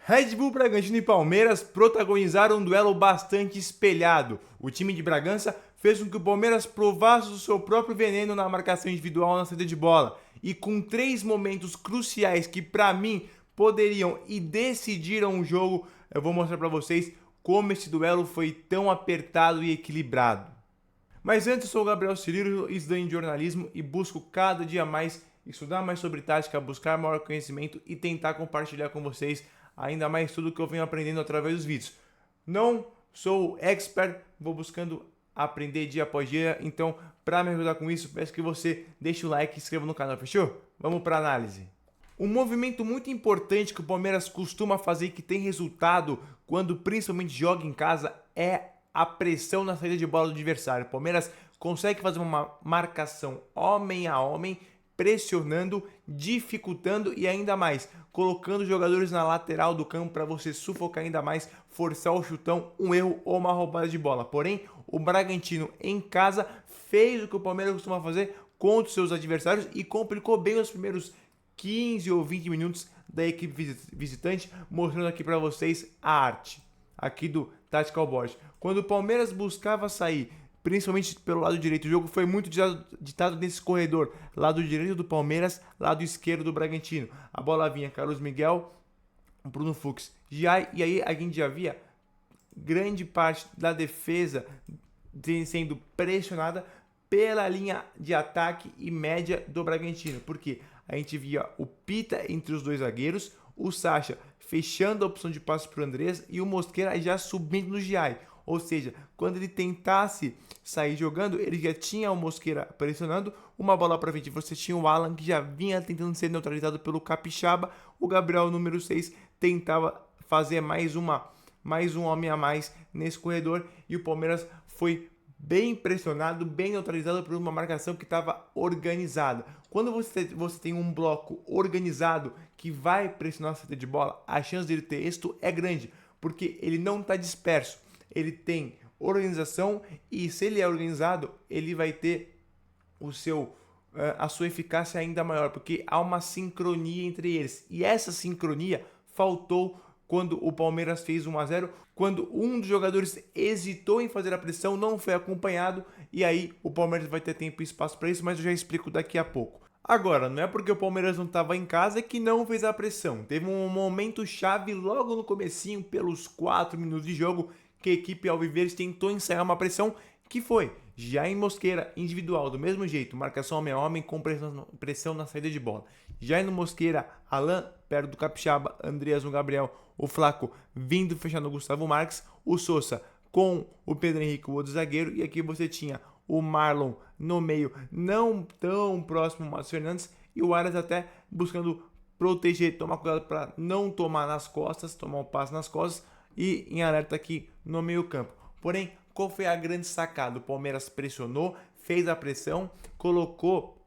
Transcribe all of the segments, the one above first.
Red Bull Bragantino e Palmeiras protagonizaram um duelo bastante espelhado. O time de Bragança fez com que o Palmeiras provasse o seu próprio veneno na marcação individual na saída de bola. E com 3 momentos cruciais que, para mim, poderiam e decidiram o jogo, eu vou mostrar para vocês como esse duelo foi tão apertado e equilibrado. Mas antes, eu sou o Gabriel Cirilo, estudante de jornalismo e busco cada dia mais estudar mais sobre tática, buscar maior conhecimento e tentar compartilhar com vocês ainda mais tudo que eu venho aprendendo através dos vídeos. Não sou expert, vou buscando aprender dia após dia, então para me ajudar com isso, peço que você deixe o like e se inscreva no canal, fechou? Vamos para a análise. Um movimento muito importante que o Palmeiras costuma fazer e que tem resultado quando principalmente joga em casa é a pressão na saída de bola do adversário. O Palmeiras consegue fazer uma marcação homem a homem, pressionando, dificultando e ainda mais, colocando jogadores na lateral do campo para você sufocar ainda mais, forçar o chutão, um erro ou uma roubada de bola. Porém, o Bragantino em casa fez o que o Palmeiras costuma fazer contra os seus adversários e complicou bem os primeiros 15 ou 20 minutos da equipe visitante, mostrando aqui para vocês a arte aqui do Tactical Board. Quando o Palmeiras buscava sair, principalmente pelo lado direito, o jogo foi muito ditado nesse corredor, lado direito do Palmeiras, lado esquerdo do Bragantino. A bola vinha Carlos Miguel, Bruno Fux, e aí a gente já via grande parte da defesa sendo pressionada pela linha de ataque e média do Bragantino, porque a gente via o Pita entre os dois zagueiros, o Sacha fechando a opção de passe para o Andrés e o Mosquera já subindo no Giai. Ou seja, quando ele tentasse sair jogando, ele já tinha o Mosquera pressionando, uma bola para frente. Você tinha o Alan que já vinha tentando ser neutralizado pelo Capixaba, o Gabriel número 6 tentava fazer mais um homem a mais nesse corredor e o Palmeiras foi bem pressionado, bem neutralizado por uma marcação que estava organizada. Quando você tem um bloco organizado que vai pressionar a saída de bola, a chance dele ter êxito é grande, porque ele não está disperso, ele tem organização e se ele é organizado, ele vai ter a sua eficácia ainda maior, porque há uma sincronia entre eles. E essa sincronia faltou quando o Palmeiras fez 1-0, quando um dos jogadores hesitou em fazer a pressão, não foi acompanhado, e aí o Palmeiras vai ter tempo e espaço para isso, mas eu já explico daqui a pouco. Agora, não é porque o Palmeiras não estava em casa que não fez a pressão. Teve um momento chave logo no comecinho, pelos 4 minutos de jogo, que a equipe alviverde tentou ensaiar uma pressão que foi Jair Mosquera individual, do mesmo jeito, marcação homem a homem com pressão na saída de bola. Jair Mosquera, Alan perto do Capixaba, Andreas no Gabriel, o Flaco vindo fechando o Gustavo Marques, o Sousa com o Pedro Henrique, o outro zagueiro, e aqui você tinha o Marlon no meio, não tão próximo ao Matheus Fernandes, e o Arias até buscando proteger, tomar cuidado para não tomar nas costas, tomar um passe nas costas, e em alerta aqui no meio campo. Porém, qual foi a grande sacada? O Palmeiras pressionou, fez a pressão, colocou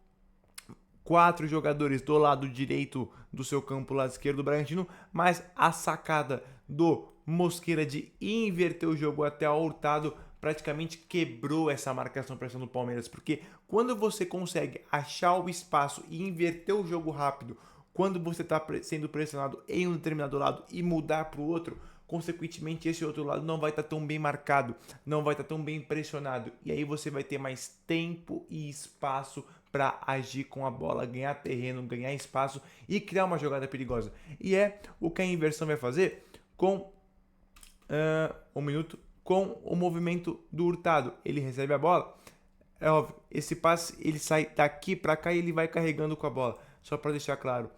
4 jogadores do lado direito do seu campo, lado esquerdo do Bragantino, mas a sacada do Mosquera de inverter o jogo até o Hurtado praticamente quebrou essa marcação-pressão do Palmeiras, porque quando você consegue achar o espaço e inverter o jogo rápido, quando você está sendo pressionado em um determinado lado e mudar para o outro, consequentemente esse outro lado não vai estar tão bem marcado, não vai estar tão bem pressionado, e aí você vai ter mais tempo e espaço para agir com a bola, ganhar terreno, ganhar espaço e criar uma jogada perigosa. E é o que a inversão vai fazer com com o movimento do Hurtado. Ele recebe a bola, é óbvio, esse passe ele sai daqui para cá e ele vai carregando com a bola. Só para deixar claro,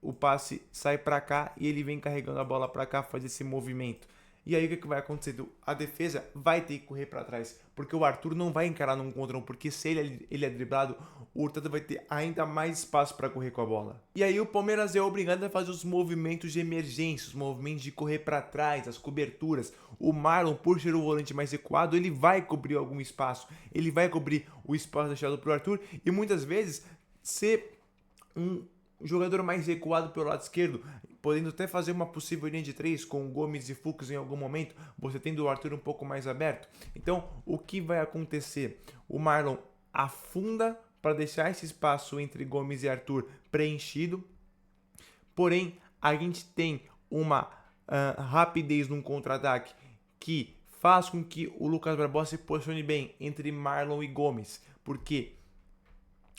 o passe sai para cá e ele vem carregando a bola para cá, faz esse movimento. E aí o que vai acontecer? A defesa vai ter que correr para trás, porque o Arthur não vai encarar num contra um, porque se ele é driblado, o Hurtado vai ter ainda mais espaço para correr com a bola. E aí o Palmeiras é obrigado a fazer os movimentos de emergência, os movimentos de correr para trás, as coberturas. O Marlon, por ser o volante mais recuado, ele vai cobrir algum espaço, ele vai cobrir o espaço deixado para o Arthur e muitas vezes ser um jogador mais recuado pelo lado esquerdo, podendo até fazer uma possível linha de 3 com Gomes e Fux em algum momento, você tendo o Arthur um pouco mais aberto. Então, o que vai acontecer? O Marlon afunda para deixar esse espaço entre Gomes e Arthur preenchido, porém, a gente tem uma rapidez num contra-ataque que faz com que o Lucas Barbosa se posicione bem entre Marlon e Gomes, porque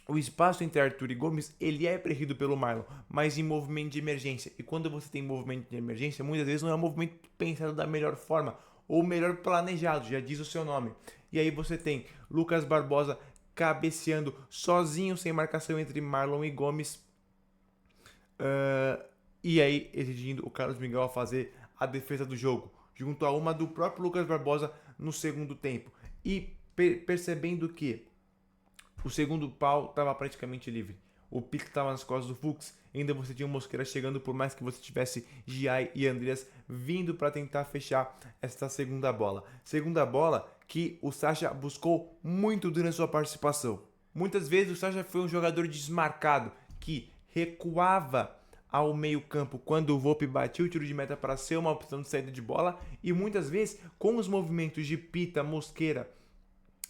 o espaço entre Arthur e Gomes, ele é preenchido pelo Marlon, mas em movimento de emergência. E quando você tem movimento de emergência, muitas vezes não é um movimento pensado da melhor forma, ou melhor planejado, já diz o seu nome. E aí você tem Lucas Barbosa cabeceando sozinho, sem marcação entre Marlon e Gomes. E aí exigindo o Carlos Miguel a fazer a defesa do jogo, junto a uma do próprio Lucas Barbosa no segundo tempo. E percebendo que o segundo pau estava praticamente livre. O pique estava nas costas do Fux. Ainda você tinha o Mosquera chegando, por mais que você tivesse Giai e Andreas vindo para tentar fechar esta segunda bola. Segunda bola que o Sacha buscou muito durante sua participação. Muitas vezes o Sacha foi um jogador desmarcado, que recuava ao meio campo quando o Volpi batia o tiro de meta para ser uma opção de saída de bola. E muitas vezes, com os movimentos de Pita, Mosquera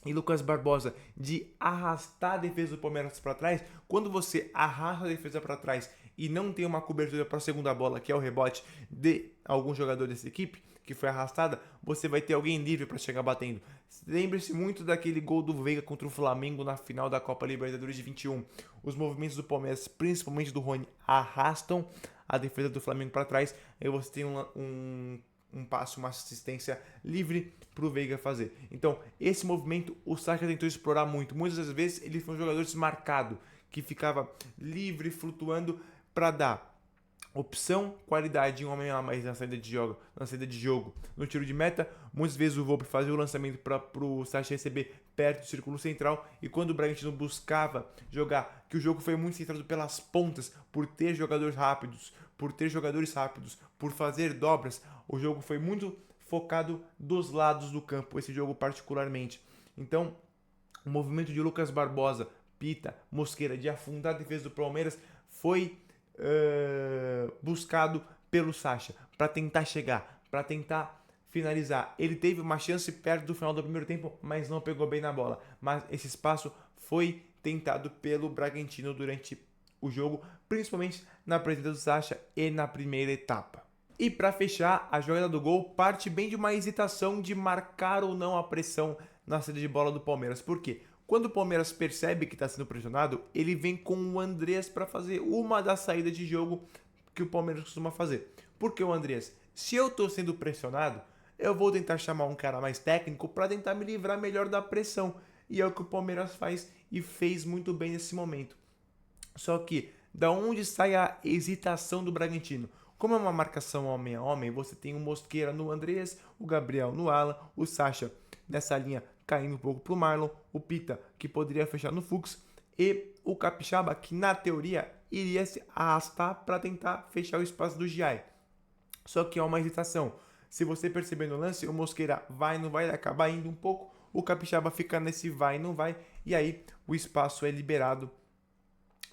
e Lucas Barbosa de arrastar a defesa do Palmeiras para trás, quando você arrasta a defesa para trás e não tem uma cobertura para a segunda bola, que é o rebote de algum jogador dessa equipe que foi arrastada, você vai ter alguém livre para chegar batendo. Lembre-se muito daquele gol do Veiga contra o Flamengo na final da Copa Libertadores de 21. Os movimentos do Palmeiras, principalmente do Rony, arrastam a defesa do Flamengo para trás, aí você tem um passe, uma assistência livre para o Veiga fazer. Então, esse movimento o Sacha tentou explorar muito. Muitas das vezes ele foi um jogador desmarcado, que ficava livre, flutuando, para dar opção, qualidade em um homem a mais na saída de jogo, no tiro de meta. Muitas vezes o Volpi fazia o lançamento para o Sacha receber perto do círculo central, e quando o Bragantino buscava jogar, que o jogo foi muito centrado pelas pontas, por ter jogadores rápidos, por fazer dobras, o jogo foi muito focado dos lados do campo, esse jogo particularmente. Então, o movimento de Lucas Barbosa, Pita, Mosquera de afundar a defesa do Palmeiras foi buscado pelo Sacha para tentar chegar, para tentar finalizar. Ele teve uma chance perto do final do primeiro tempo, mas não pegou bem na bola. Mas esse espaço foi tentado pelo Bragantino durante o jogo, principalmente na presença do Sacha e na primeira etapa. E para fechar, a jogada do gol parte bem de uma hesitação de marcar ou não a pressão na saída de bola do Palmeiras. Por quê? Quando o Palmeiras percebe que está sendo pressionado, ele vem com o Andreas para fazer uma das saídas de jogo que o Palmeiras costuma fazer. Porque o Andreas, se eu estou sendo pressionado, eu vou tentar chamar um cara mais técnico para tentar me livrar melhor da pressão. E é o que o Palmeiras faz e fez muito bem nesse momento. Só que, da onde sai a hesitação do Bragantino? Como é uma marcação homem a homem, você tem o Mosquera no Andreas, o Gabriel no Alan, o Sacha nessa linha caindo um pouco para o Marlon, o Pita, que poderia fechar no Fux, e o Capixaba, que na teoria iria se arrastar para tentar fechar o espaço do Giai. Só que há uma hesitação. Se você perceber no lance, o Mosquera vai, não vai, acabar indo um pouco, o Capixaba fica nesse vai, não vai, e aí o espaço é liberado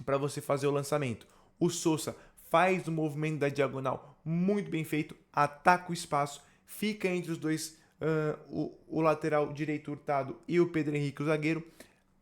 para você fazer o lançamento. O Sousa faz o movimento da diagonal muito bem feito, ataca o espaço, fica entre os dois, o lateral direito Hurtado e o Pedro Henrique, o zagueiro,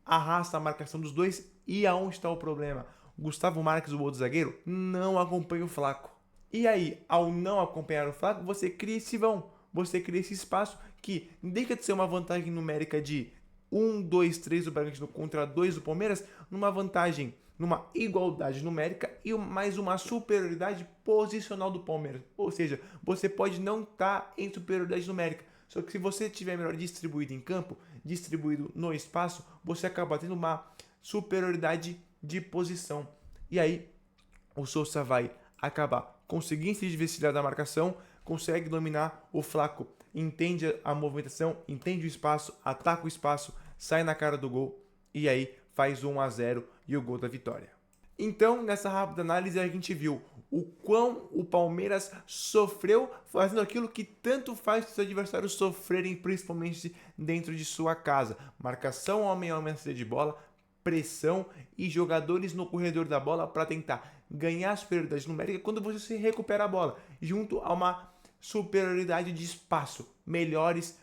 arrasta a marcação dos dois. E aonde está o problema? O Gustavo Marques, o outro zagueiro, não acompanha o Flaco. E aí, ao não acompanhar o Flaco, você cria esse vão, você cria esse espaço que deixa de ser uma vantagem numérica de 1, 2, 3 do Bragantino contra 2 do Palmeiras, numa vantagem, numa igualdade numérica e mais uma superioridade posicional do Palmeiras. Ou seja, você pode não estar em superioridade numérica, só que se você estiver melhor distribuído em campo, distribuído no espaço, você acaba tendo uma superioridade de posição. E aí, o Sousa vai acabar conseguindo se desvencilhar da marcação, consegue dominar o Flaco, entende a movimentação, entende o espaço, ataca o espaço, sai na cara do gol e aí faz 1-0 e o gol da vitória. Então, nessa rápida análise, a gente viu o quão o Palmeiras sofreu fazendo aquilo que tanto faz os adversários sofrerem, principalmente dentro de sua casa. Marcação homem a homem na saída de bola, pressão e jogadores no corredor da bola para tentar ganhar a superioridade numérica quando você recupera a bola, junto a uma superioridade de espaço, melhores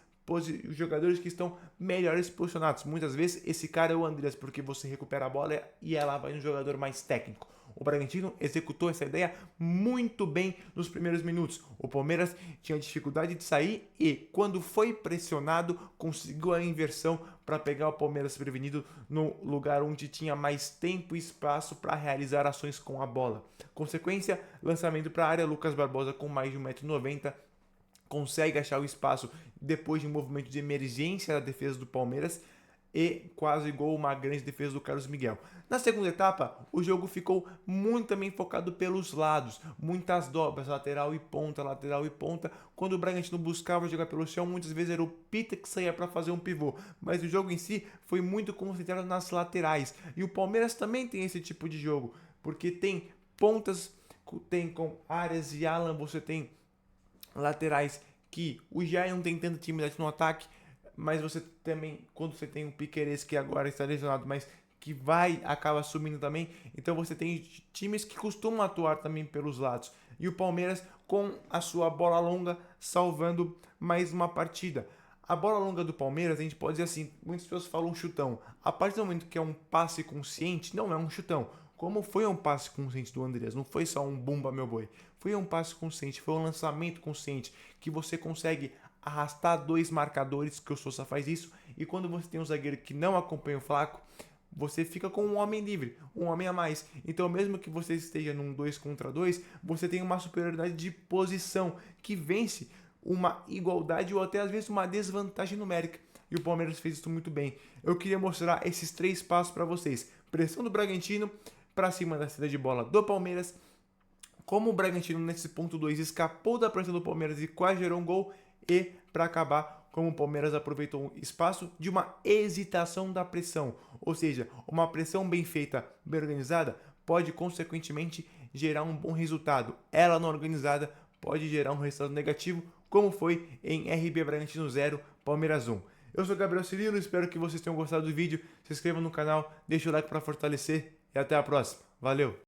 jogadores que estão melhores posicionados. Muitas vezes esse cara é o Andreas, porque você recupera a bola e ela vai no jogador mais técnico. O Bragantino executou essa ideia muito bem nos primeiros minutos. O Palmeiras tinha dificuldade de sair e, quando foi pressionado, conseguiu a inversão para pegar o Palmeiras prevenido no lugar onde tinha mais tempo e espaço para realizar ações com a bola. Consequência, lançamento para a área, Lucas Barbosa com mais de 1,90 m consegue achar o espaço depois de um movimento de emergência da defesa do Palmeiras e quase gol, uma grande defesa do Carlos Miguel. Na segunda etapa, o jogo ficou muito também focado pelos lados, muitas dobras, lateral e ponta, quando o Bragantino buscava jogar pelo chão, muitas vezes era o Pita que saía para fazer um pivô, mas o jogo em si foi muito concentrado nas laterais, e o Palmeiras também tem esse tipo de jogo, porque tem pontas, tem com Arias e Alan, você tem laterais que o Jair não tem tanta intimidade no ataque, mas você também, quando você tem o Piquerez, que agora está lesionado, mas que acaba sumindo também, então você tem times que costumam atuar também pelos lados. E o Palmeiras com a sua bola longa salvando mais uma partida. A bola longa do Palmeiras, a gente pode dizer assim, muitas pessoas falam chutão. A partir do momento que é um passe consciente, não é um chutão. Como foi um passe consciente do Andreas, não foi só um bumba meu boi. Foi um passe consciente, foi um lançamento consciente, que você consegue arrastar dois marcadores, que o Sousa faz isso, e quando você tem um zagueiro que não acompanha o Flaco, você fica com um homem livre, um homem a mais. Então, mesmo que você esteja num 2 contra 2, você tem uma superioridade de posição que vence uma igualdade ou até às vezes uma desvantagem numérica. E o Palmeiras fez isso muito bem. Eu queria mostrar esses 3 passos para vocês. Pressão do Bragantino para cima da saída de bola do Palmeiras. Como o Bragantino nesse ponto 2 escapou da pressão do Palmeiras e quase gerou um gol. E, para acabar, como o Palmeiras aproveitou o espaço de uma hesitação da pressão. Ou seja, uma pressão bem feita, bem organizada, pode consequentemente gerar um bom resultado. Ela não organizada pode gerar um resultado negativo, como foi em RB Bragantino 0, Palmeiras 1. Eu sou Gabriel Cirilo, espero que vocês tenham gostado do vídeo. Se inscrevam no canal, deixe o like para fortalecer e até a próxima. Valeu!